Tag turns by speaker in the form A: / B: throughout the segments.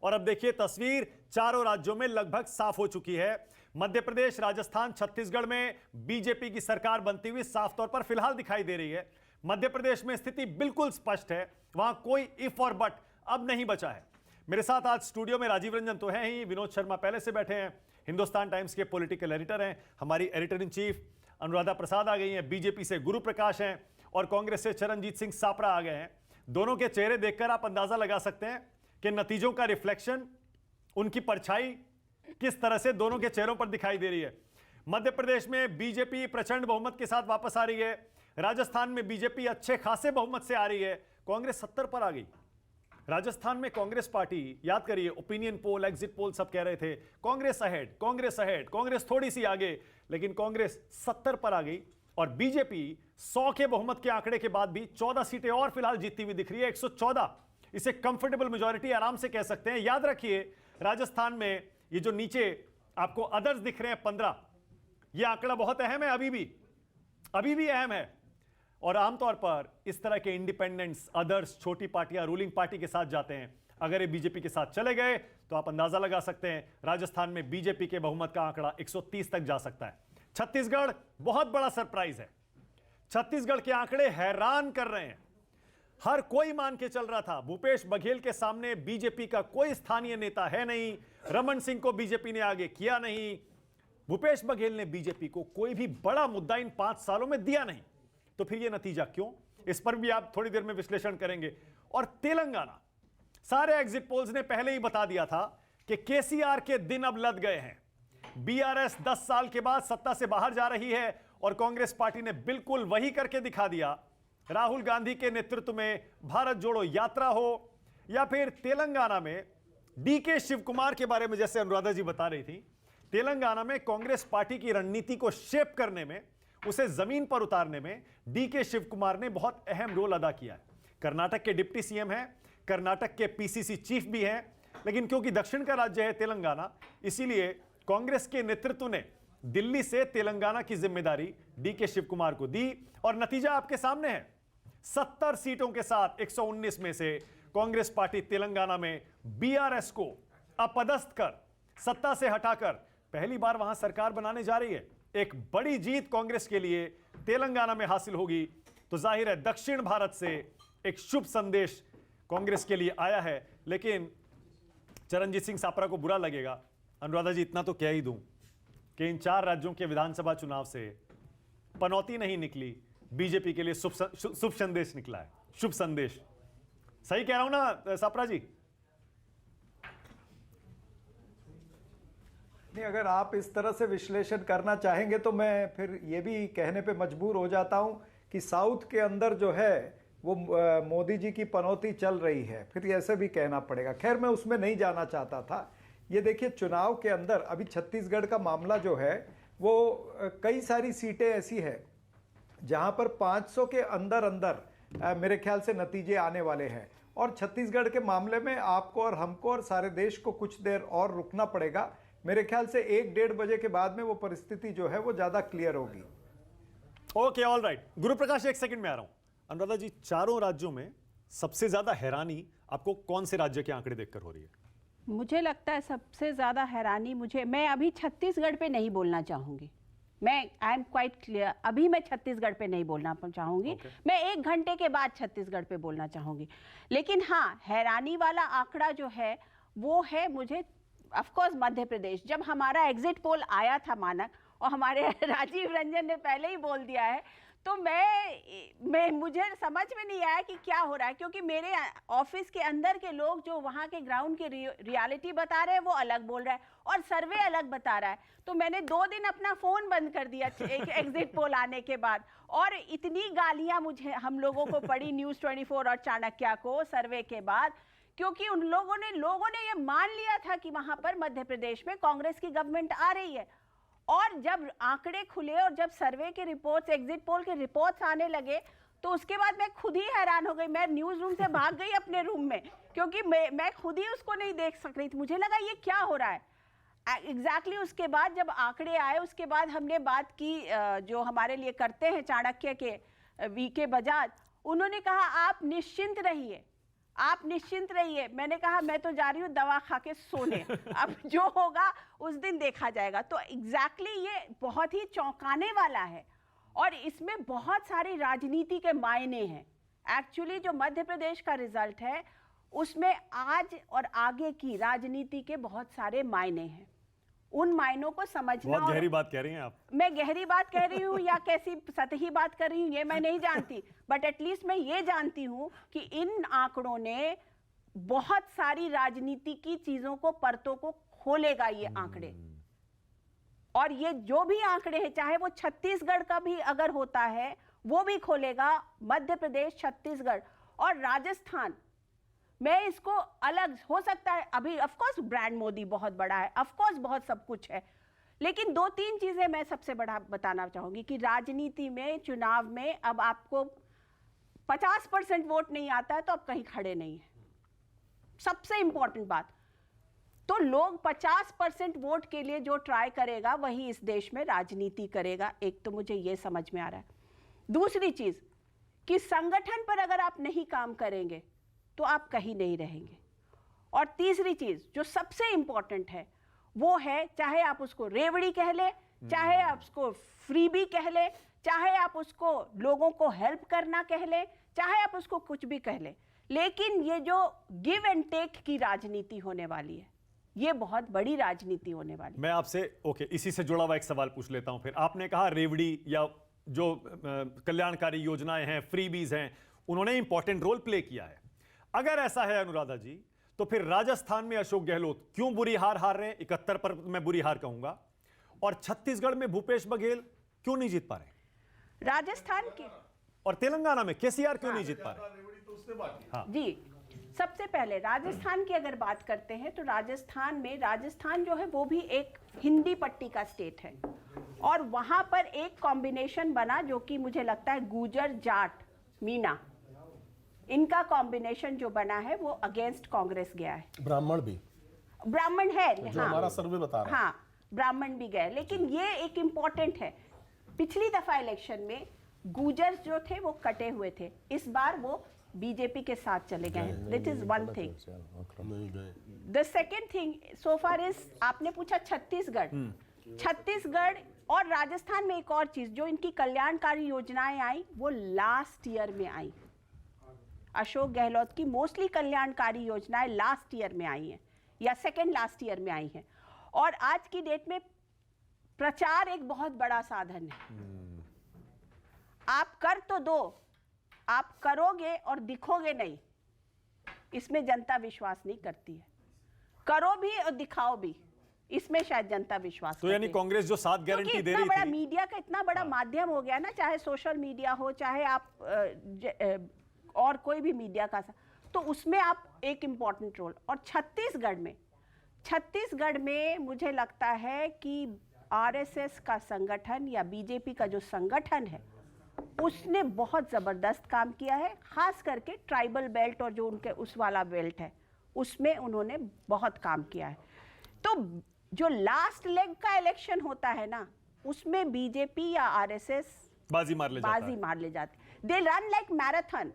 A: और अब देखिए तस्वीर चारों राज्यों में लगभग साफ हो चुकी है। मध्य प्रदेश, राजस्थान, छत्तीसगढ़ में बीजेपी की सरकार बनती हुई साफ तौर पर फिलहाल दिखाई दे रही है। मध्य प्रदेश में स्थिति बिल्कुल स्पष्ट है, वहां कोई इफ और बट अब नहीं बचा है। मेरे साथ आज स्टूडियो में राजीव रंजन तो हैं ही, विनोद शर्मा पहले से बैठे हैं, हिंदुस्तान टाइम्स के पॉलिटिकल एडिटर हैं, हमारी editor in chief Anuradha Prasad आ गई हैं, बीजेपी से गुरु प्रकाश हैं और कांग्रेस से चरणजीत सिंह सापरा आ गए हैं। दोनों के चेहरे देखकर आप अंदाजा लगा सकते हैं कि नतीजों का रिफ्लेक्शन, उनकी परछाई किस तरह से दोनों के चेहरों पर दिखाई दे रही है। मध्य प्रदेश में बीजेपी प्रचंड बहुमत के साथ वापस आ रही है, राजस्थान में बीजेपी अच्छे खासे बहुमत से आ रही है, कांग्रेस 70 पर आ गई। राजस्थान में कांग्रेस पार्टी, याद करिए, ओपिनियन पोल, एग्जिट पोल सब कह रहे थे कांग्रेस अहेड, कांग्रेस अहेड, कांग्रेस थोड़ी सी आगे, लेकिन कांग्रेस 70 पर आ गई और बीजेपी 100 के बहुमत के आंकड़े के बाद भी 14 सीटें और फिलहाल जीतती हुई दिख रही है। 114, इसे कंफर्टेबल मेजॉरिटी आराम से कह सकते हैं। याद रखिए, राजस्थान में ये जो नीचे आपको अदर्स दिख रहे हैं 15, यह आंकड़ा बहुत अहम है, अभी भी अहम है। और आमतौर पर इस तरह के इंडिपेंडेंट्स, अदर्स, छोटी पार्टियां रूलिंग पार्टी के साथ जाते हैं। अगर ये बीजेपी के साथ चले गए तो आप अंदाजा लगा सकते हैं राजस्थान में बीजेपी के बहुमत का आंकड़ा 130 तक जा सकता है। छत्तीसगढ़ बहुत बड़ा सरप्राइज है। छत्तीसगढ़ के आंकड़े हैरान कर रहे हैं। हर कोई मान के चल रहा था भूपेश बघेल के सामने बीजेपी का कोई स्थानीय नेता है नहीं, रमन सिंह को बीजेपी ने आगे किया नहीं, भूपेश बघेल ने बीजेपी को कोई भी बड़ा मुद्दा इन 5 सालों में दिया नहीं। तो फिर यह नतीजा क्यों, इस पर भी आप थोड़ी देर में विश्लेषण करेंगे। और तेलंगाना, सारे एग्जिट पोल्स ने पहले ही बता दिया था कि केसीआर के दिन अब लद गए हैं। बीआरएस 10 साल के बाद सत्ता से बाहर जा रही है और कांग्रेस पार्टी ने बिल्कुल वही करके दिखा दिया। राहुल गांधी के नेतृत्व में भारत जोड़ो यात्रा हो या फिर तेलंगाना में डीके शिव कुमार के बारे में जैसे अनुराधा जी बता रही थी, तेलंगाना में कांग्रेस पार्टी की रणनीति को शेप करने में, उसे जमीन पर उतारने में डीके शिव कुमार ने बहुत अहम रोल अदा किया है। कर्नाटक के डिप्टी सीएम हैं, कर्नाटक के पीसीसी चीफ भी हैं, लेकिन क्योंकि दक्षिण का राज्य है तेलंगाना, इसीलिए कांग्रेस के नेतृत्व ने दिल्ली से तेलंगाना की जिम्मेदारी डीके शिव कुमार को दी और नतीजा आपके सामने है। 70 सीटों के साथ 119 में से कांग्रेस पार्टी तेलंगाना में बीआरएस को अपदस्थ कर, सत्ता से हटाकर पहली बार वहां सरकार बनाने जा रही है। एक बड़ी जीत कांग्रेस के लिए तेलंगाना में हासिल होगी तो जाहिर है दक्षिण भारत से एक शुभ संदेश कांग्रेस के लिए आया है। लेकिन चरणजीत सिंह सापरा को बुरा लगेगा, अनुराधा जी इतना तो कह ही दूं कि इन 4 राज्यों के विधानसभा चुनाव से पनौती नहीं निकली, बीजेपी के लिए शुभ संदेश निकला है। शुभ संदेश, सही कह रहा हूं ना सापरा जी?
B: नहीं, अगर आप इस तरह से विश्लेषण करना चाहेंगे तो मैं फिर ये भी कहने पे मजबूर हो जाता हूं कि साउथ के अंदर जो है वो मोदी जी की पनौती चल रही है, फिर ऐसे भी कहना पड़ेगा। खैर, मैं उसमें नहीं जाना चाहता था। ये देखिए, चुनाव के अंदर अभी छत्तीसगढ़ का मामला जो है वो कई सारी सीटें ऐसी है जहां पर 500 के अंदर अंदर मेरे ख्याल से नतीजे आने वाले हैं। और छत्तीसगढ़ के मामले में आपको और हमको और सारे देश को कुछ देर और रुकना पड़ेगा। मेरे ख्याल से 1-1:30 बजे के बाद में वो परिस्थिति जो है वो ज्यादा क्लियर होगी।
A: Okay, all right. गुरु प्रकाश, 1 सेकंड में आ रहा हूं। अनुराधा जी, चारों राज्यों में सबसे ज्यादा हैरानी आपको कौन से राज्य के आंकड़े देखकर हो रही है?
C: मुझे लगता है सबसे ज्यादा हैरानी मैं अभी छत्तीसगढ़ पे नहीं बोलना चाहूंगी। आई एम क्वाइट क्लियर, अभी मैं छत्तीसगढ़ पे नहीं बोलना चाहूंगी। मैं 1 घंटे के बाद छत्तीसगढ़ पे बोलना चाहूंगी। लेकिन हाँ, हैरानी वाला आंकड़ा जो है वो है मुझे ऑफकोर्स मध्य प्रदेश। जब हमारा एग्जिट पोल आया था मानक, और हमारे राजीव रंजन ने पहले ही बोल दिया है, तो मुझे समझ में नहीं आया कि क्या हो रहा है, क्योंकि मेरे ऑफिस के अंदर के लोग जो वहाँ के ग्राउंड की रियलिटी बता रहे हैं वो अलग बोल रहा है और सर्वे अलग बता रहा है। तो मैंने 2 दिन अपना फोन बंद कर दिया एक एग्जिट पोल आने के बाद, और इतनी गालियां हम लोगों को पड़ी न्यूज़ 24 और चाणक्य को सर्वे के बाद, क्योंकि उन लोगों ने ये मान लिया था कि वहां पर मध्य प्रदेश में कांग्रेस की गवर्नमेंट आ रही है। और जब आंकड़े खुले और जब सर्वे के रिपोर्ट्स, एग्जिट पोल के रिपोर्ट्स आने लगे, तो उसके बाद मैं खुद ही हैरान हो गई। मैं न्यूज रूम से भाग गई अपने रूम में, क्योंकि मैं खुद ही उसको नहीं देख सक रही थी। मुझे लगा ये क्या हो रहा है एग्जैक्टली। उसके बाद जब आंकड़े आए, उसके बाद हमने बात की जो हमारे लिए करते हैं चाणक्य के वीके बजाज, उन्होंने कहा आप निश्चिंत रहिए, आप निश्चिंत रहिए। मैंने कहा मैं तो जा रही हूँ दवा खा के सोने, अब जो होगा उस दिन देखा जाएगा। तो एग्जैक्टली ये बहुत ही चौंकाने वाला है और इसमें बहुत सारी राजनीति के मायने हैं। एक्चुअली जो मध्य प्रदेश का रिजल्ट है उसमें आज और आगे की राजनीति के बहुत सारे मायने हैं। उन मायनों को समझना।
A: बहुत गहरी बात कह रही हैं आप।
C: मैं गहरी बात कह रही हूँ या कैसी सतही बात कर रही हूँ ये मैं नहीं जानती, बट एटलीस्ट मैं ये जानती हूँ कि इन आंकड़ों ने बहुत सारी राजनीति की चीजों को, परतों को खोलेगा ये आंकड़े। और ये जो भी आंकड़े हैं, चाहे वो छत्तीसगढ़ का भी अगर होता है वो भी खोलेगा, मध्य प्रदेश, छत्तीसगढ़ और राजस्थान। मैं इसको अलग, हो सकता है अभी ऑफ कोर्स ब्रांड मोदी बहुत बड़ा है, ऑफ कोर्स बहुत सब कुछ है, लेकिन दो तीन चीजें मैं सबसे बड़ा बताना चाहूंगी कि राजनीति में, चुनाव में अब आपको 50% वोट नहीं आता है तो आप कहीं खड़े नहीं है। सबसे इंपॉर्टेंट बात, तो लोग 50% वोट के लिए जो ट्राई करेगा वही इस देश में राजनीति करेगा। एक तो मुझे ये समझ में आ रहा है। दूसरी चीज कि संगठन पर अगर आप नहीं काम करेंगे तो आप कहीं नहीं रहेंगे। और तीसरी चीज जो सबसे इंपॉर्टेंट है वो है, चाहे आप उसको रेवड़ी कह ले, चाहे आप उसको फ्रीबी कह ले, चाहे आप उसको लोगों को हेल्प करना कह ले, चाहे आप उसको कुछ भी कह ले, लेकिन ये जो गिव एंड टेक की राजनीति होने वाली है, ये बहुत बड़ी राजनीति होने वाली है।
A: मैं आपसे इसी से जुड़ा हुआ एक सवाल पूछ लेता हूं फिर। आपने कहा रेवड़ी या जो कल्याणकारी योजनाएं हैं, फ्रीबीज हैं, उन्होंने इंपॉर्टेंट रोल प्ले किया है। अगर ऐसा है अनुराधा जी, तो फिर राजस्थान में अशोक गहलोत क्यों बुरी हार हार रहे हैं? 71 पर मैं बुरी हार कहूंगा। और छत्तीसगढ़ में भूपेश बघेल क्यों नहीं जीत पा रहे?
C: राजस्थान के
A: और तेलंगाना में केसीआर क्यों नहीं जीत पा रहे?
C: हाँ। जी, सबसे पहले राजस्थान की अगर बात करते हैं तो राजस्थान में, राजस्थान जो है वो भी एक हिंदी पट्टी का स्टेट है और वहां पर एक कॉम्बिनेशन बना जो कि मुझे लगता है गुजर, जाट, मीना, इनका कॉम्बिनेशन जो बना है वो अगेंस्ट कांग्रेस गया है।
D: ब्राह्मण भी,
C: ब्राह्मण है,
D: जो
C: हाँ,
D: हमारा सर्वे बता रहा है।
C: हाँ, ब्राह्मण भी गए, लेकिन ये एक इंपॉर्टेंट है। पिछली दफा इलेक्शन में गुजर जो थे वो कटे हुए थे, इस बार वो बीजेपी के साथ चले गए हैं। This is one thing. The second thing so far is, आपने पूछा छत्तीसगढ़, छत्तीसगढ़ और राजस्थान में एक और चीज, जो इनकी कल्याणकारी योजनाएं आई वो लास्ट ईयर में आई। अशोक गहलोत की मोस्टली कल्याणकारी योजनाएं लास्ट ईयर में आई हैं या सेकेंड लास्ट ईयर में आई हैं। और आज की डेट में प्रचार एक बहुत बड़ा साधन है। आप कर तो दो, आप करोगे और दिखोगे नहीं, इसमें जनता विश्वास नहीं करती है। करो भी और दिखाओ भी, इसमें शायद जनता विश्वास
A: तो यानी कांग्रेस जो 7 गारंटी दे रही थी,
C: मीडिया का इतना बड़ा माध्यम हो गया ना, चाहे सोशल मीडिया हो, चाहे आप और कोई भी मीडिया का, तो उसमें आप एक इंपॉर्टेंट रोल। और छत्तीसगढ़ में मुझे लगता है कि आरएसएस का संगठन या बीजेपी का जो संगठन है उसने बहुत जबरदस्त काम किया है, खास करके ट्राइबल बेल्ट और जो उनके उस वाला बेल्ट है उसमें उन्होंने बहुत काम किया है। तो जो लास्ट लेग का इलेक्शन होता है ना, उसमें बीजेपी या आरएसएस
A: बाजी मार ले जाते।
C: They run like marathon.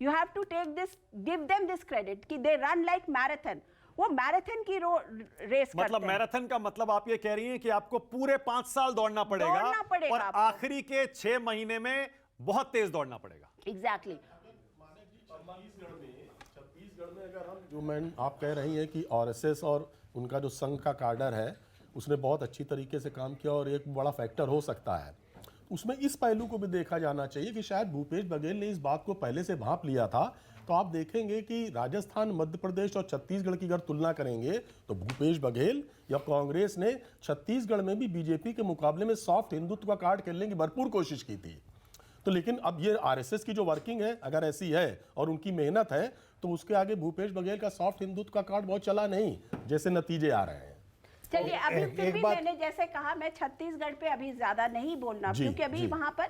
C: You have to take this, give them this credit कि they run like marathon. वो मैराथन की रेस करते हैं।
A: मतलब मैराथन का मतलब आप ये कह रही हैं कि आपको पूरे 5 साल दौड़ना पड़ेगा और आखिरी के 6 महीने में बहुत तेज दौड़ना पड़ेगा।
C: Exactly.
D: छत्तीसगढ़ में अगर हम, जो मैं आप कह रही हैं कि आरएसएस और उनका जो संघ का काडर है उसने बहुत अच्छी तरीके से काम किया और एक बड़ा फैक्टर हो सकता है, उसमें इस पहलू को भी देखा जाना चाहिए कि शायद भूपेश बघेल ने इस बात को पहले से भांप लिया था। तो आप देखेंगे कि राजस्थान, मध्य प्रदेश और छत्तीसगढ़ की अगर तुलना करेंगे तो भूपेश बघेल या कांग्रेस ने छत्तीसगढ़ में भी बीजेपी के मुकाबले में सॉफ्ट हिंदुत्व का कार्ड खेलने की भरपूर कोशिश की थी। तो लेकिन अब ये आरएसएस की जो वर्किंग है अगर ऐसी है और उनकी मेहनत है तो उसके आगे भूपेश बघेल का सॉफ्ट हिंदुत्व का कार्ड बहुत चला नहीं, जैसे नतीजे आ रहे हैं।
C: चलिए, अभी फिर भी मैंने जैसे कहा, मैं छत्तीसगढ़ पे अभी ज्यादा नहीं बोलना क्योंकि अभी वहां पर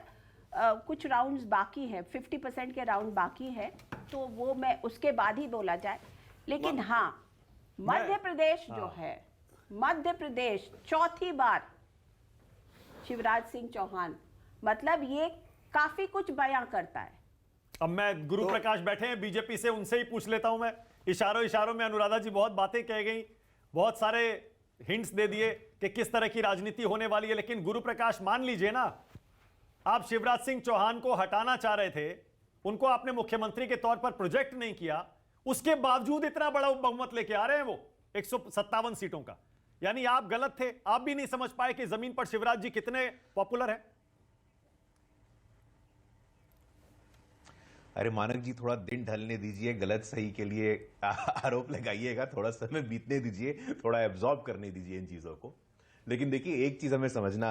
C: कुछ राउंड्स बाकी है, 50% के राउंड बाकी है, तो वो मैं उसके बाद ही बोला जाए। लेकिन हाँ, मध्य प्रदेश जो है, मध्य प्रदेश चौथी बार शिवराज सिंह चौहान, मतलब ये काफी कुछ बयां करता है।
A: अब मैं गुरु प्रकाश बैठे हैं बीजेपी से, उनसे ही पूछ लेता हूं मैं। इशारों इशारों में अनुराधा जी बहुत बातें कह गई, बहुत सारे हिंट्स दे दिए कि किस तरह की राजनीति होने वाली है, लेकिन गुरु प्रकाश मान लीजिए ना, आप शिवराज सिंह चौहान को हटाना चाह रहे थे, उनको आपने मुख्यमंत्री के तौर पर प्रोजेक्ट नहीं किया, उसके बावजूद इतना बड़ा बहुमत लेके आ रहे हैं वो 157 सीटों का। यानी आप गलत थे, आप भी नहीं समझ पाए कि जमीन पर शिवराज जी कितने पॉपुलर हैं।
E: अरे मानक जी, थोड़ा दिन ढलने दीजिए, गलत सही के लिए आरोप लगाइएगा, थोड़ा समय बीतने दीजिए, थोड़ा एब्जॉर्ब करने दीजिए इन चीजों को। लेकिन देखिए, एक चीज हमें समझना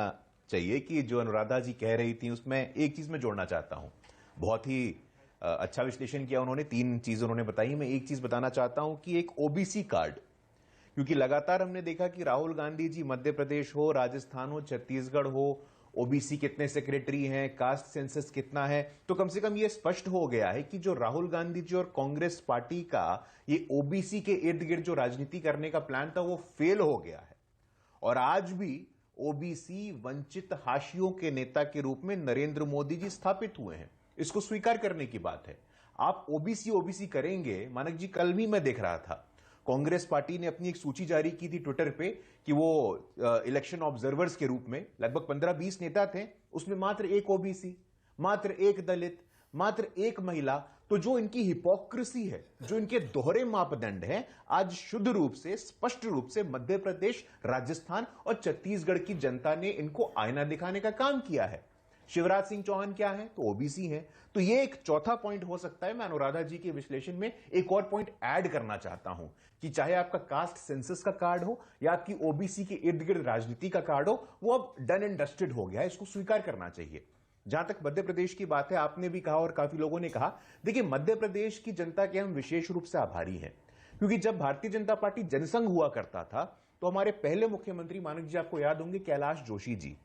E: चाहिए कि जो अनुराधा जी कह रही थी उसमें एक चीज मैं जोड़ना चाहता हूं। बहुत ही अच्छा विश्लेषण किया उन्होंने, 3 चीज उन्होंने बताई। मैं एक चीज बताना चाहता हूं कि एक ओबीसी कार्ड, क्योंकि लगातार हमने देखा कि राहुल गांधी जी मध्य प्रदेश हो, राजस्थान हो, छत्तीसगढ़ हो, ओबीसी कितने सेक्रेटरी हैं, कास्ट सेंसस कितना है, तो कम से कम यह स्पष्ट हो गया है कि जो राहुल गांधी जी और कांग्रेस पार्टी का ये ओबीसी के इर्द गिर्द जो राजनीति करने का प्लान था वो फेल हो गया है। और आज भी ओबीसी वंचित हाशियों के नेता के रूप में नरेंद्र मोदी जी स्थापित हुए हैं, इसको स्वीकार करने की बात है। आप ओबीसी करेंगे, मानक जी कल भी मैं देख रहा था, कांग्रेस पार्टी ने अपनी एक सूची जारी की थी ट्विटर पे कि वो इलेक्शन ऑब्जर्वर्स के रूप में लगभग 15-20 नेता थे, उसमें मात्र एक ओबीसी, मात्र एक दलित, मात्र एक महिला। तो जो इनकी हिपोक्रेसी है, जो इनके दोहरे मापदंड हैं, आज शुद्ध रूप से, स्पष्ट रूप से मध्य प्रदेश, राजस्थान और छत्तीसगढ़ की जनता ने इनको आईना दिखाने का काम किया है। शिवराज सिंह चौहान क्या है? तो ओबीसी है। तो ये एक चौथा पॉइंट हो सकता है। मैं अनुराधा जी के विश्लेषण में एक और पॉइंट ऐड करना चाहता हूं कि चाहे आपका कास्ट सेंसस का कार्ड हो या आपकी ओबीसी के इर्द गिर्द राजनीति का कार्ड हो, वो अब डन एंड डस्टेड हो गया है, इसको स्वीकार करना चाहिए। जहां तक मध्य प्रदेश की बात है, आपने भी कहा और काफी लोगों ने कहा, देखिए मध्य प्रदेश की जनता के हम विशेष रूप से आभारी हैं, क्योंकि जब भारतीय जनता पार्टी जनसंघ हुआ करता था तो हमारे पहले मुख्यमंत्री, मानक जी आपको याद होंगे, कैलाश जोशी जी,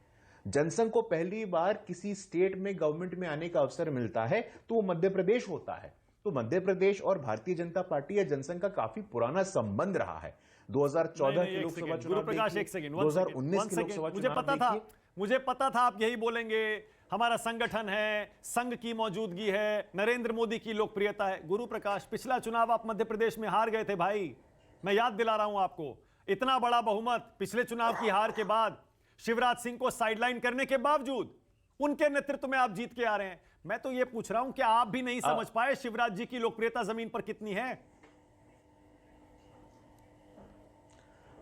E: जनसंघ को पहली बार किसी स्टेट में गवर्नमेंट में आने का अवसर मिलता है तो वो मध्य प्रदेश होता है। तो मध्य प्रदेश और भारतीय जनता पार्टी या जनसंघ का काफी पुराना संबंध रहा है। 2014 के लोकसभा चुनाव, 2019 के लोकसभा चुनाव,
A: मुझे पता था आप यही बोलेंगे, हमारा संगठन है, संघ की मौजूदगी है, नरेंद्र मोदी की लोकप्रियता है। गुरु प्रकाश, पिछला चुनाव आप मध्य प्रदेश में हार गए थे भाई, मैं याद दिला रहा हूं आपको। इतना बड़ा बहुमत पिछले चुनाव की हार के बाद, शिवराज सिंह को साइडलाइन करने के बावजूद उनके नेतृत्व में आप जीत के आ रहे हैं। मैं तो यह पूछ रहा हूं कि आप भी नहीं समझ पाए शिवराज जी की लोकप्रियता जमीन पर कितनी है?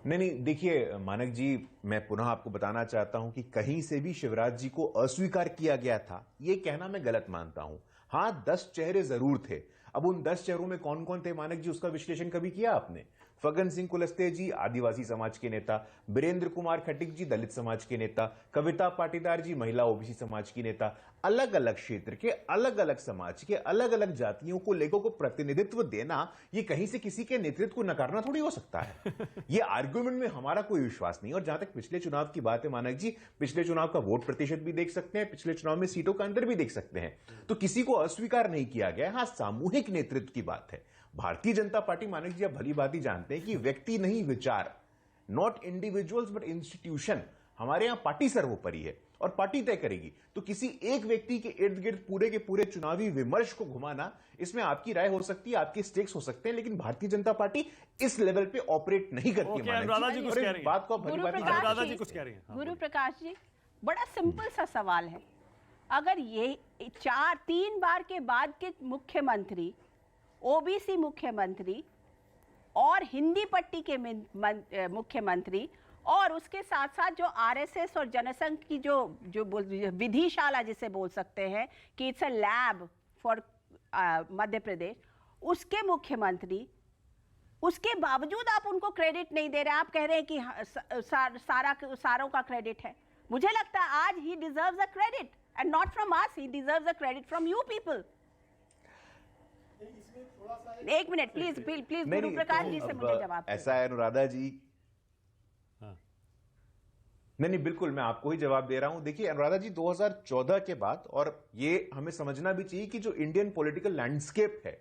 E: नहीं, देखिए मानक जी, मैं पुनः आपको बताना चाहता हूं कि कहीं से भी शिवराज जी को अस्वीकार किया गया था, यह कहना मैं गलत मानता हूं। हां, 10 चेहरे जरूर थे। अब उन 10 चेहरों में कौन कौन थे मानक जी, उसका विश्लेषण कभी किया आपने? फग्गन सिंह कुलस्ते जी आदिवासी समाज के नेता, वीरेंद्र कुमार खटिक जी दलित समाज के नेता, कविता पाटीदार जी महिला ओबीसी समाज की नेता। अलग अलग क्षेत्र के, अलग अलग समाज के, अलग अलग जातियों को, लेखों को प्रतिनिधित्व देना, ये कहीं से किसी के नेतृत्व को नकारना थोड़ी हो सकता है। ये आर्गुमेंट में हमारा कोई विश्वास नहीं। और जहां तक पिछले चुनाव की बात है मानक जी, पिछले चुनाव का वोट प्रतिशत भी देख सकते हैं, पिछले चुनाव में सीटों का अंतर भी देख सकते हैं, तो किसी को अस्वीकार नहीं किया गया। हां, सामूहिक नेतृत्व की बात है। भारतीय जनता पार्टी, मानक जी आप भली भांति जानते हैं कि व्यक्ति नहीं विचार, नॉट इंडिविजुअल्स बट इंस्टीट्यूशन, हमारे यहां पार्टी सर्वोपरि है और पार्टी तय करेगी। तो किसी एक व्यक्ति के इर्द गिर्द पूरे के पूरे चुनावी विमर्श को घुमाना, इसमें आपकी राय हो सकती है, आपके स्टेक्स हो सकते हैं, लेकिन भारतीय जनता पार्टी इस लेवल पे ऑपरेट नहीं करती है।
A: अनुराधा जी कुछ कह रही हैं।
E: बात को भली भांति
A: अनुराधा जी कुछ कह रही हैं।
C: गुरु प्रकाश जी, बड़ा सिंपल सा सवाल है। अगर ये 3 बार के बाद के मुख्यमंत्री, ओबीसी मुख्यमंत्री और हिंदी पट्टी के मुख्यमंत्री, और उसके साथ साथ जो आरएसएस और जनसंघ की जो विधिशाला जिसे बोल सकते हैं कि it's a lab for Madhya Pradesh, उसके मुख्यमंत्री, उसके बावजूद आप उनको क्रेडिट नहीं दे रहे। आप कह रहे हैं कि सारों का क्रेडिट है। मुझे लगता है आज ही deserves a credit and not from us, he deserves a credit from you people. एक मिनट प्लीज गुरु प्रकाश जी से मुझे जवाब।
E: ऐसा है अनुराधा जी, नहीं बिल्कुल मैं आपको ही जवाब दे रहा हूं। देखिए अनुराधा जी, 2014 के बाद, और ये हमें समझना भी चाहिए कि जो इंडियन पॉलिटिकल लैंडस्केप है,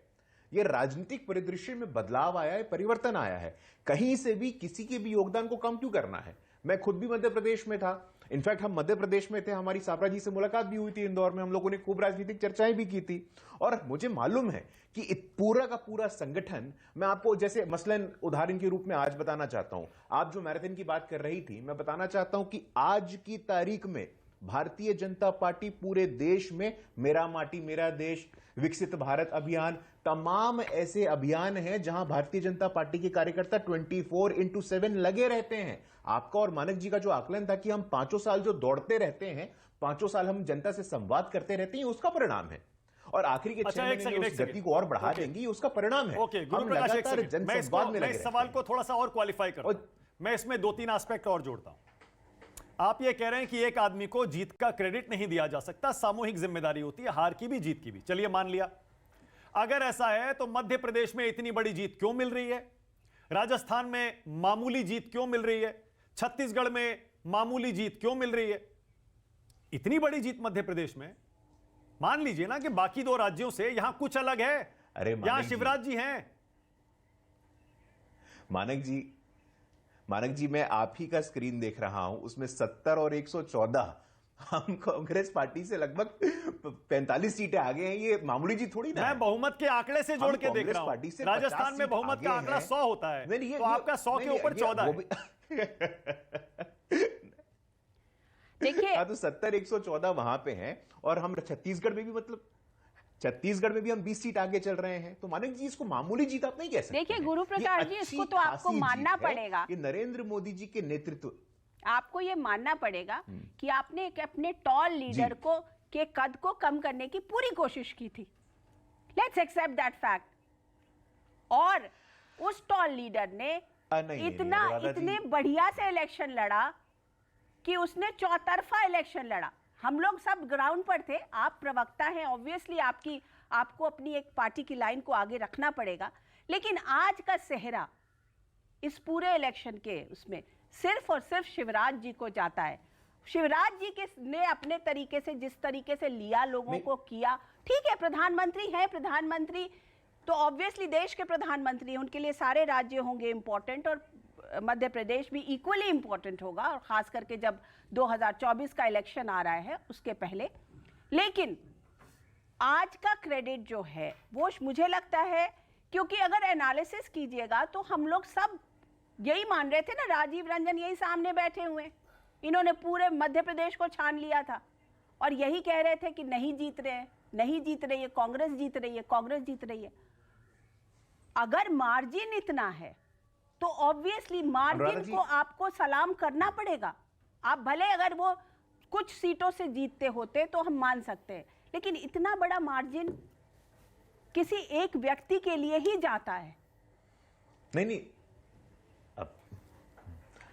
E: ये राजनीतिक परिदृश्य में बदलाव आया है, परिवर्तन आया है। कहीं से भी किसी के भी योगदान को कम क्यों करना है? मैं खुद भी मध्य प्रदेश में था, इनफैक्ट हम मध्य प्रदेश में थे, हमारी सापरा जी से मुलाकात भी हुई थी इंदौर में, हम लोगों ने खूब राजनीतिक चर्चाएं भी की थी। और मुझे मालूम है कि पूरा का पूरा संगठन, मैं आपको जैसे मसलन उदाहरण के रूप में आज बताना चाहता हूं, आप जो मैराथन की बात कर रही थी, मैं बताना चाहता हूं कि आज की तारीख में भारतीय जनता पार्टी पूरे देश में मेरा माटी मेरा देश, विकसित भारत अभियान, तमाम ऐसे अभियान हैं जहां भारतीय जनता पार्टी के कार्यकर्ता 24x7 लगे रहते हैं। आपका और मानक जी का जो आकलन था कि हम 5 साल जो दौड़ते रहते हैं, 5 साल हम जनता से संवाद करते रहते हैं, उसका परिणाम है। और आखिरी के 6 महीने में उस गति को और बढ़ा देंगे, उसका परिणाम है।
A: ओके, गुरुप्रकाश, एक सेकंड, मैं इस सवाल को थोड़ा सा और क्वालिफाई करता हूं। मैं इसमें 2-3 एस्पेक्ट और जोड़ता हूं। आप ये कह रहे हैं कि एक आदमी को जीत का क्रेडिट नहीं दिया जा सकता, सामूहिक जिम्मेदारी होती है, हार की भी जीत की भी। चलिए मान लिया, अगर ऐसा है तो मध्य प्रदेश में इतनी बड़ी जीत क्यों मिल रही है, राजस्थान में मामूली जीत क्यों मिल रही है, छत्तीसगढ़ में मामूली जीत क्यों मिल रही है? इतनी बड़ी जीत मध्य प्रदेश में, मान लीजिए ना कि बाकी 2 राज्यों से यहां कुछ अलग है।
E: अरे
A: यहां शिवराज जी हैं।
E: मानक जी मैं आप ही का स्क्रीन देख रहा हूं, उसमें 70 और 114 हम कांग्रेस पार्टी से लगभग 45 सीटें आगे हैं। ये मामूली जी थोड़ी ना
A: मैं
E: है।
A: बहुमत के आंकड़े से जोड़ के देख रहा हूं। राजस्थान में बहुमत का आंकड़ा 100 होता है, तो आपका 100 के ऊपर 14 है।
C: देखिए,
E: हाँ, तो 70 114 वहां पे हैं, और हम छत्तीसगढ़ में भी, मतलब छत्तीसगढ़ में भी हम 20 सीट आगे चल रहे हैं। तो मानक जी इसको मामूली जीत आप नहीं कह सकते।
C: देखिए गुरुप्रकाश जी, इसको तो आपको मानना पड़ेगा,
E: ये नरेंद्र मोदी जी के नेतृत्व,
C: आपको ये मानना पड़ेगा कि आपने एक अपने टॉल लीडर को के कद को कम करने की पूरी कोशिश की थी। Let's accept that fact. और उस टॉल लीडर ने इतने बढ़िया से इलेक्शन लड़ा कि उसने चौतरफा इलेक्शन लड़ा। हम लोग सब ग्राउंड पर थे, आप प्रवक्ता हैं, ऑब्वियसली आपको अपनी एक पार्टी की लाइन को आगे रखना पड़ेगा। लेकिन आज का सेहरा इस पूरे इलेक्शन के उसमें सिर्फ और सिर्फ शिवराज जी को जाता है। शिवराज जी ने अपने तरीके से, जिस तरीके से लिया, लोगों को किया, ठीक है, प्रधानमंत्री हैं, प्रधानमंत्री तो ऑब्वियसली देश के प्रधानमंत्री हैं, उनके लिए सारे राज्य होंगे इंपॉर्टेंट, और मध्य प्रदेश भी इक्वली इंपॉर्टेंट होगा, और खास करके जब 2024 का इलेक्शन आ रहा है उसके पहले। लेकिन आज का क्रेडिट जो है वो मुझे लगता है, क्योंकि अगर एनालिसिस कीजिएगा तो हम लोग सब यही मान रहे थे ना, राजीव रंजन यही सामने बैठे हुए, इन्होंने पूरे मध्य प्रदेश को छान लिया था और यही कह रहे थे कि नहीं जीत रहे हैं, नहीं जीत रही है, कांग्रेस जीत रही है, कांग्रेस जीत रही है। अगर मार्जिन इतना है तो ऑब्वियसली मार्जिन को आपको सलाम करना पड़ेगा। आप भले अगर वो कुछ सीटों से जीतते होते तो हम मान सकते हैं, लेकिन इतना बड़ा मार्जिन किसी एक व्यक्ति के लिए ही जाता है।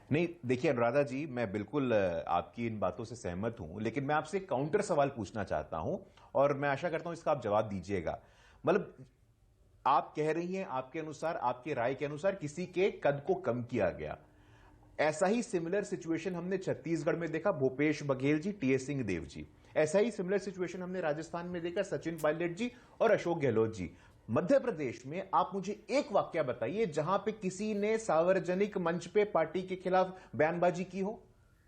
E: नहीं, देखिए अनुराधा जी, मैं बिल्कुल आपकी इन बातों से सहमत हूं, लेकिन मैं आपसे एक काउंटर सवाल पूछना चाहता हूं और मैं आशा करता हूं इसका आप जवाब दीजिएगा। मतलब आप कह रही हैं, आपके अनुसार, आपके राय के अनुसार किसी के कद को कम किया गया। ऐसा ही सिमिलर सिचुएशन हमने छत्तीसगढ़ में देखा, भूपेश बघेल जी, टीएस सिंहदेव जी। ऐसा ही सिमिलर सिचुएशन हमने राजस्थान में देखा, सचिन पायलट जी और अशोक गहलोत जी। मध्य प्रदेश में आप मुझे एक वाक्य बताइए जहां पे किसी ने सार्वजनिक मंच पे पार्टी के खिलाफ बयानबाजी की हो।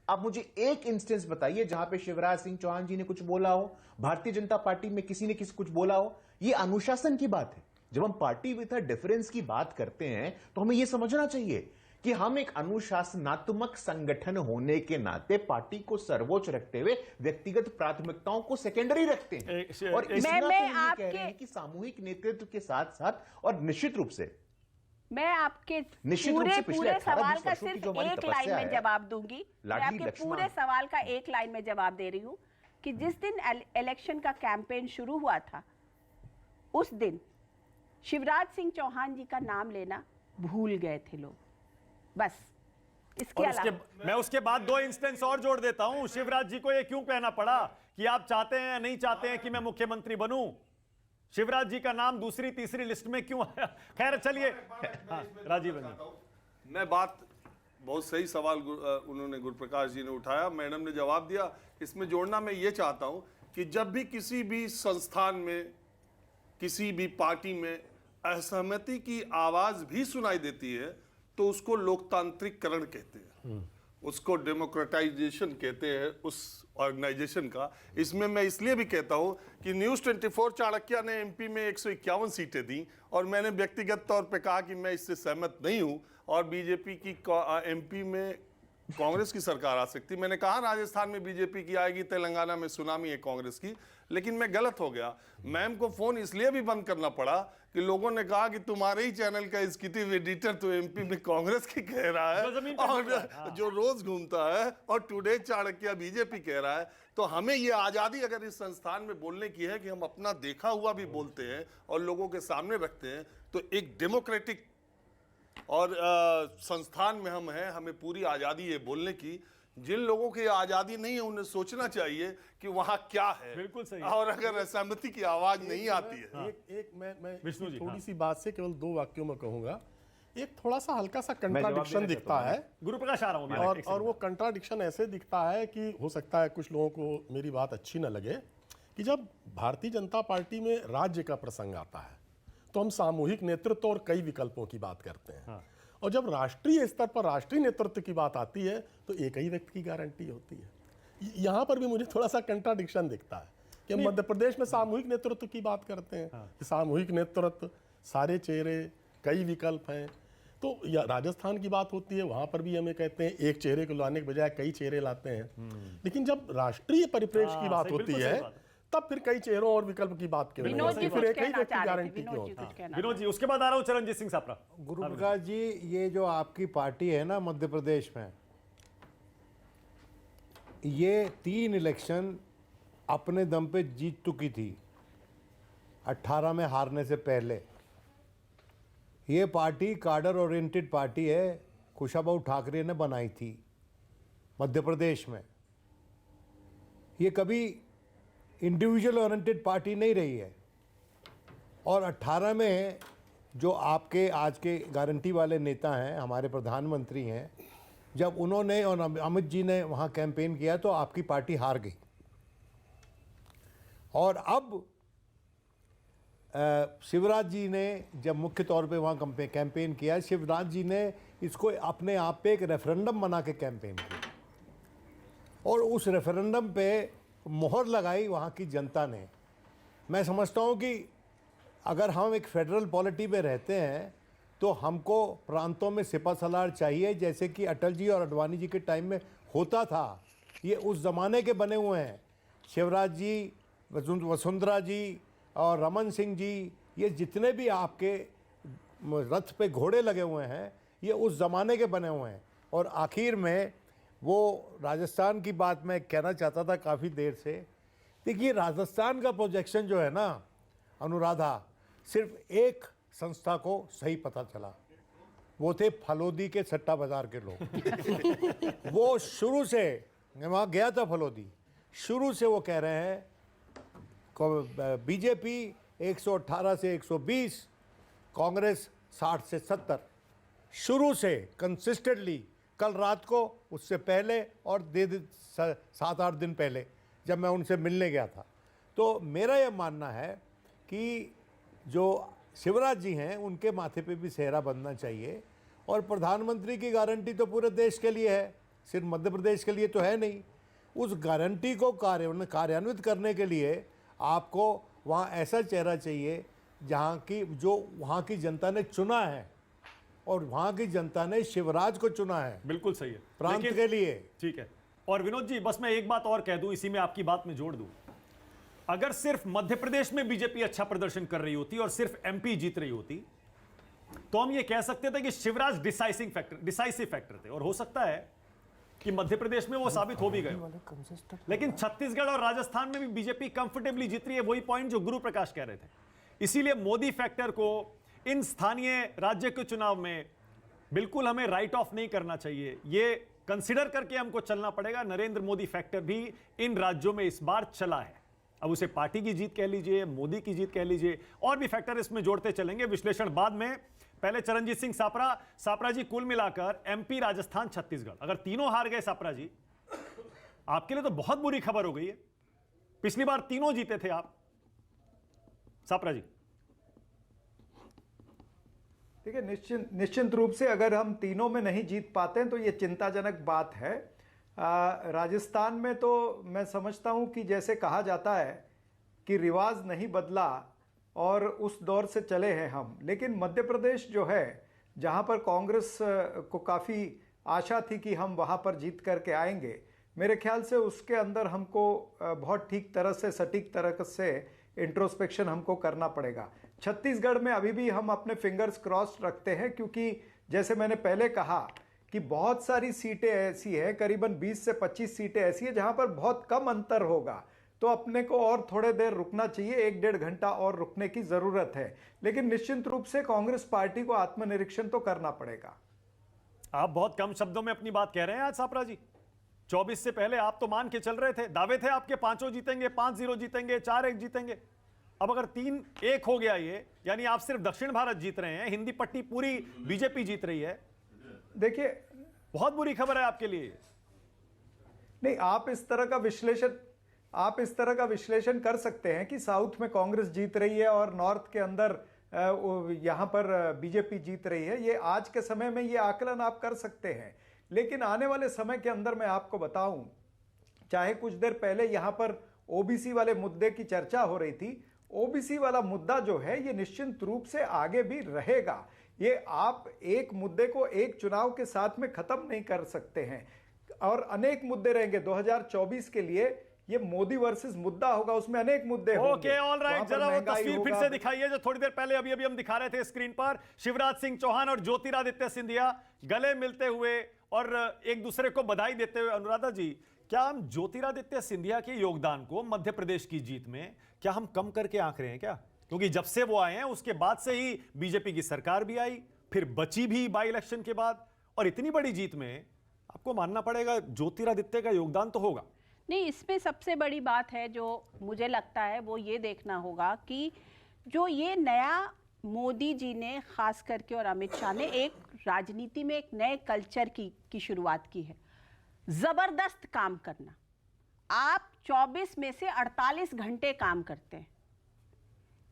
E: आप मुझे एक इंस्टेंस बताइए जहां पे शिवराज सिंह चौहान जी ने कुछ बोला हो, भारतीय जनता पार्टी में किसी ने कुछ बोला हो। यह अनुशासन की बात है। जब हम पार्टी विद अ डिफरेंस की बात करते हैं तो हमें यह समझना चाहिए कि हम एक अनुशासनात्मक संगठन होने के नाते पार्टी को सर्वोच्च रखते हुए व्यक्तिगत प्राथमिकताओं को सेकेंडरी रखते हैं। और इस नाते हम कह रहे हैं कि सामूहिक नेतृत्व के साथ साथ, और निश्चित रूप से
C: मैं आपके पूरे सवाल का सिर्फ एक लाइन में जवाब दूंगी। मैं आपके पूरे सवाल का एक लाइन में जवाब दे रही हूं कि जिस दिन इलेक्शन का कैंपेन शुरू हुआ था उस दिन शिवराज सिंह चौहान जी का नाम लेना भूल गए थे लोग, बस। इसके अलावा
A: मैं उसके बाद 2 इंस्टेंस और जोड़ देता हूं। शिवराज जी को ये क्यों कहना पड़ा कि आप चाहते हैं या नहीं चाहते हैं कि मैं मुख्यमंत्री बनूं? शिवराज जी का नाम दूसरी तीसरी लिस्ट में क्यों आया? खैर चलिए, राजीव रंजन।
F: मैं बात बहुत सही सवाल उन्होंने, गुरुप्रकाश जी ने उठाया, मैडम ने जवाब दिया। इसमें जोड़ना मैं ये चाहता हूं कि जब भी किसी भी संस्थान में, किसी भी पार्टी में असहमति की आवाज भी सुनाई देती है तो उसको लोकतांत्रिकरण कहते हैं। उसको डेमोक्रेटाइजेशन कहते हैं उस ऑर्गेनाइजेशन का। इसमें मैं इसलिए भी कहता हूं कि न्यूज़ 24 चाणक्य ने एमपी में 151 सीटें दी और मैंने व्यक्तिगत तौर पे कहा कि मैं इससे सहमत नहीं हूं और बीजेपी की एमपी में कांग्रेस की सरकार आ सकती। मैंने कहा राजस्थान में बीजेपी की आएगी, तेलंगाना में सुनामी है कांग्रेस की, लेकिन मैं गलत हो गया। मैम को फोन इसलिए भी बंद करना पड़ा कि लोगों ने कहा कि तुम्हारे ही चैनल का एग्जीक्यूटिव एडिटर तो एमपी में कांग्रेस की कह रहा है और जो रोज घूमता है, और टुडे चाणक्य बीजेपी कह रहा है। तो हमें ये आजादी अगर इस संस्थान में बोलने की है कि हम अपना देखा हुआ भी बोलते हैं और लोगों के सामने रखते हैं, तो एक डेमोक्रेटिक और संस्थान में हम हैं, हमें पूरी आजादी है बोलने की। जिन लोगों की आजादी नहीं है उन्हें सोचना चाहिए कि वहां क्या है।
A: बिल्कुल सही।
F: और अगर असहमति की आवाज नहीं आती है।
D: एक मैं
A: विष्णु जी,
D: थोड़ी सी बात से केवल 2 वाक्यों में कहूंगा। एक थोड़ा सा हल्का सा कंट्राडिक्शन दिखता है,
A: गुरु प्रकाश आ रहा हूं
D: और वो कंट्राडिक्शन ऐसे दिखता है कि हो सकता है कुछ लोगों को मेरी बात अच्छी न लगे, कि जब भारतीय जनता पार्टी में राज्य का प्रसंग आता है तो हम सामूहिक नेतृत्व और कई विकल्पों की बात करते हैं, और जब राष्ट्रीय स्तर पर राष्ट्रीय नेतृत्व की बात आती है तो एक ही व्यक्ति की गारंटी होती है। यहाँ पर भी मुझे थोड़ा सा कंट्राडिक्शन दिखता है कि हम मध्य प्रदेश में सामूहिक नेतृत्व की बात करते हैं, सामूहिक नेतृत्व, सारे चेहरे, कई विकल्प हैं। तो या राजस्थान की बात होती है, वहां पर भी हमें कहते हैं एक चेहरे को लाने के बजाय कई चेहरे लाते हैं। लेकिन जब राष्ट्रीय परिप्रेक्ष्य की बात होती है तब फिर कई चेहरों और विकल्प की बात क्यों नहीं होती, फिर एक ही व्यक्ति की गारंटी क्यों होती है?
A: विनोद जी, उसके बाद आ रहा हूं चरणजीत सिंह सापरा।
G: गुरु प्रकाश जी, ये जो आपकी पार्टी है ना मध्य प्रदेश में, ये 3 इलेक्शन अपने दम पे जीत चुकी थी 18 में हारने से पहले। ये पार्टी कार्डर ओरिएंटेड पार्टी है, कुशाभाऊ ठाकरे ने बनाई थी मध्य प्रदेश में। ये कभी इंडिविजुअल ओरिएंटेड पार्टी नहीं रही है। और 18 में जो आपके आज के गारंटी वाले नेता हैं, हमारे प्रधानमंत्री हैं, जब उन्होंने और अमित जी ने वहाँ कैंपेन किया तो आपकी पार्टी हार गई। और अब शिवराज जी ने जब मुख्य तौर पे वहाँ कैंपेन किया, शिवराज जी ने इसको अपने आप पे एक रेफरेंडम बना के कैंपेन किया और उस रेफरेंडम पे मोहर लगाई वहाँ की जनता ने। मैं समझता हूँ कि अगर हम एक फेडरल पॉलिटी में रहते हैं तो हमको प्रांतों में सिपा सलार चाहिए, जैसे कि अटल जी और अडवाणी जी के टाइम में होता था। ये उस ज़माने के बने हुए हैं। शिवराज जी, वसुंधरा जी और रमन सिंह जी, ये जितने भी आपके रथ पे घोड़े लगे हुए हैं, ये उस ज़माने के बने हुए हैं। और आखिर में वो राजस्थान की बात मैं कहना चाहता था काफ़ी देर से। देखिए, राजस्थान का प्रोजेक्शन जो है ना अनुराधा, सिर्फ एक संस्था को सही पता चला, वो थे फलोदी के सट्टा बाजार के लोग। वो शुरू से, मैं वहाँ गया था फलोदी, शुरू से वो कह रहे हैं बीजेपी 118 से 120, कांग्रेस 60 से 70, शुरू से कंसिस्टेंटली। कल रात को, उससे पहले और 7-8 दिन पहले जब मैं उनसे मिलने गया था, तो मेरा यह मानना है कि जो शिवराज जी हैं उनके माथे पे भी सेहरा बनना चाहिए। और प्रधानमंत्री की गारंटी तो पूरे देश के लिए है, सिर्फ मध्य प्रदेश के लिए तो है नहीं। उस गारंटी को कार्यान्वित करने के लिए आपको वहाँ ऐसा चेहरा चाहिए जहाँ की, जो वहाँ की जनता ने चुना है, और वहाँ की जनता ने शिवराज को चुना है।
A: बिल्कुल सही है,
D: प्रांत के लिए।
A: ठीक है। और विनोद जी, बस मैं एक बात और कह दूं, इसी में आपकी बात में जोड़ दूं। अगर सिर्फ मध्य प्रदेश में बीजेपी अच्छा प्रदर्शन कर रही होती और सिर्फ एमपी जीत रही होती तो हम ये कह सकते थे कि शिवराज डिसाइसिव फैक्टर थे, और हो सकता है कि मध्य प्रदेश में वो साबित हो भी गए। लेकिन छत्तीसगढ़ और राजस्थान में भी बीजेपी कंफर्टेबली जीत रही है, वही पॉइंट जो गुरु प्रकाश कह रहे थे। इसीलिए मोदी फैक्टर को इन स्थानीय राज्य के चुनाव में बिल्कुल हमें राइट ऑफ नहीं करना चाहिए। ये कंसिडर करके हमको चलना पड़ेगा। नरेंद्र मोदी फैक्टर भी इन राज्यों में इस बार चला है। अब उसे पार्टी की जीत कह लीजिए, मोदी की जीत कह लीजिए, और भी फैक्टर इसमें जोड़ते चलेंगे। विश्लेषण बाद में। पहले चरणजीत सिंह सापरा जी, कुल मिलाकर एमपी, राजस्थान, छत्तीसगढ़, अगर तीनों हार गए सापरा जी, आपके लिए तो बहुत बुरी खबर हो गई है। पिछली बार तीनों जीते थे आप, सापरा जी।
B: देखिए, निश्चित रूप से अगर हम तीनों में नहीं जीत पाते हैं तो ये चिंताजनक बात है। राजस्थान में तो मैं समझता हूं कि जैसे कहा जाता है कि रिवाज नहीं बदला और उस दौर से चले हैं हम, लेकिन मध्य प्रदेश जो है, जहां पर कांग्रेस को काफ़ी आशा थी कि हम वहां पर जीत करके आएंगे, मेरे ख्याल से उसके अंदर हमको बहुत ठीक तरह से, सटीक तरह से इंट्रोस्पेक्शन हमको करना पड़ेगा। छत्तीसगढ़ में अभी भी हम अपने फिंगर्स क्रॉस रखते हैं, क्योंकि जैसे मैंने पहले कहा कि बहुत सारी सीटें ऐसी हैं, करीबन 20 से 25 सीटें ऐसी हैं जहां पर बहुत कम अंतर होगा, तो अपने को और थोड़े देर रुकना चाहिए, 1-1.5 घंटा और रुकने की जरूरत है। लेकिन निश्चित रूप से कांग्रेस पार्टी को आत्मनिरीक्षण तो करना पड़ेगा।
A: आप बहुत कम शब्दों में अपनी बात कह रहे हैं आज सापरा जी। 24 से पहले आप तो मान के चल रहे थे, दावे थे आपके 5 जीतेंगे, 5-0 जीतेंगे, 4-1 जीतेंगे। अब अगर 3-1 हो गया ये, यानी आप सिर्फ दक्षिण भारत जीत रहे हैं, हिंदी पट्टी पूरी बीजेपी जीत रही है।
B: देखिए,
A: बहुत बुरी खबर है आपके लिए।
B: नहीं, आप इस तरह का विश्लेषण कर सकते हैं कि साउथ में कांग्रेस जीत रही है और नॉर्थ के अंदर यहां पर बीजेपी जीत रही है। ये आज के समय में ये आकलन आप कर सकते हैं, लेकिन आने वाले समय के अंदर मैं आपको बताऊं, चाहे कुछ देर पहले यहां पर ओबीसी वाले मुद्दे की चर्चा हो रही थी, ओबीसी वाला मुद्दा जो है ये निश्चित रूप से आगे भी रहेगा। ये आप एक मुद्दे को एक चुनाव के साथ में खत्म नहीं कर सकते हैं, और अनेक मुद्दे रहेंगे। 2024 के लिए ये मोदी वर्सेस मुद्दा होगा, उसमें अनेक मुद्दे होंगे।
A: ओके, ऑल राइट, जरा वो तस्वीर फिर से
B: होगा।
A: दिखाइए जो थोड़ी देर पहले अभी हम दिखा रहे थे स्क्रीन पर। शिवराज सिंह चौहान और ज्योतिरादित्य सिंधिया गले मिलते हुए और एक दूसरे को बधाई देते हुए। अनुराधा जी, क्या हम ज्योतिरादित्य सिंधिया के योगदान को मध्य प्रदेश की जीत में क्या हम कम करके आंक रहे हैं क्या? क्योंकि जब से वो आए हैं उसके बाद से ही बीजेपी की सरकार भी आई, फिर बची भी बाई इलेक्शन के बाद, और इतनी बड़ी जीत में आपको मानना पड़ेगा ज्योतिरादित्य का योगदान तो होगा।
C: नहीं, इसमें सबसे बड़ी बात है जो मुझे लगता है वो ये देखना होगा कि जो ये नया मोदी जी ने खास करके और अमित शाह ने एक राजनीति में एक नए कल्चर की शुरुआत की है, जबरदस्त काम करना। आप 24 में से 48 घंटे काम करते हैं,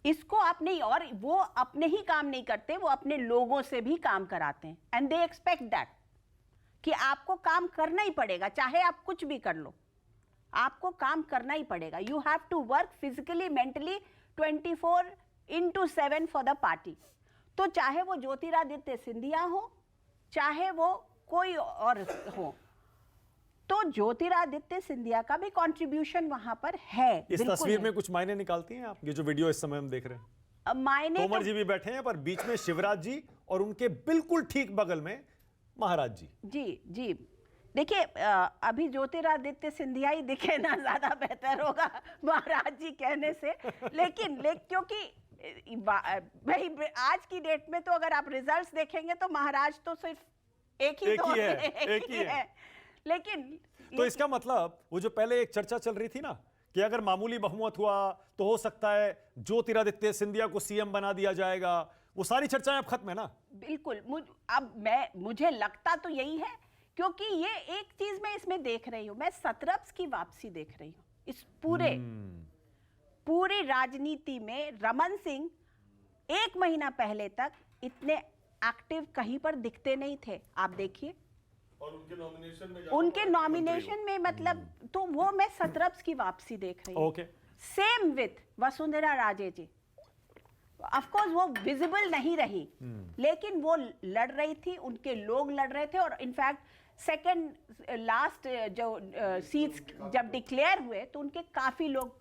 C: इसको आप नहीं, और वो अपने ही काम नहीं करते, वो अपने लोगों से भी काम कराते हैं, एंड दे एक्सपेक्ट दैट कि आपको काम करना ही पड़ेगा, चाहे आप कुछ भी कर लो, आपको काम करना ही पड़ेगा। You have to work physically, mentally 24/7 for the party. तो चाहे वो ज्योतिरादित्य सिंधिया हो, चाहे वो कोई और हो, तो ज्योतिरादित्य सिंधिया का भी कंट्रीब्यूशन वहां पर है।
A: इस तस्वीर में कुछ मायने निकालती हैं आप? ये जो वीडियो इस समय हम देख रहे हैं,
C: मायने
A: तोमर जी भी बैठे हैं, पर बीच में शिवराज जी और उनके बिल्कुल ठीक बगल में महाराज जी।
C: जी देखिए, अभी ज्योतिरादित्य सिंधिया ही दिखे ना, ज्यादा बेहतर होगा महाराज जी कहने से। लेकिन क्योंकि भाई आज की डेट में तो अगर आप रिजल्ट्स देखेंगे तो महाराज तो सिर्फ एक ही है। लेकिन
A: तो इसका मतलब वो जो पहले एक चर्चा चल रही थी ना कि अगर मामूली बहुमत हुआ तो हो सकता है ज्योतिरादित्य सिंधिया को सीएम बना दिया जाएगा, वो सारी चर्चाएं अब खत्म है ना?
C: बिल्कुल। मुझे लगता तो यही है, क्योंकि ये एक चीज मैं इसमें देख रही हूं, मैं सतरप्स की वापसी देख रही हूं। इस पूरी राजनीति में रमन सिंह 1 महीना पहले तक इतने एक्टिव कहीं पर दिखते नहीं थे, आप देखिए।
F: और
C: उनके नॉमिनेशन में मतलब, तो वो मैं सतरप्स की वापसी देख रही हूँ।
A: Okay,
C: same with Vasundhara Raje ji. Of course वो विजिबल नहीं रही, लेकिन वो लड़ रही थी, उनके लोग लड़ रहे थे, और इनफैक्ट सेकंड लास्ट जो सीट्स जब डिक्लेयर हुए तो उनके काफी लोग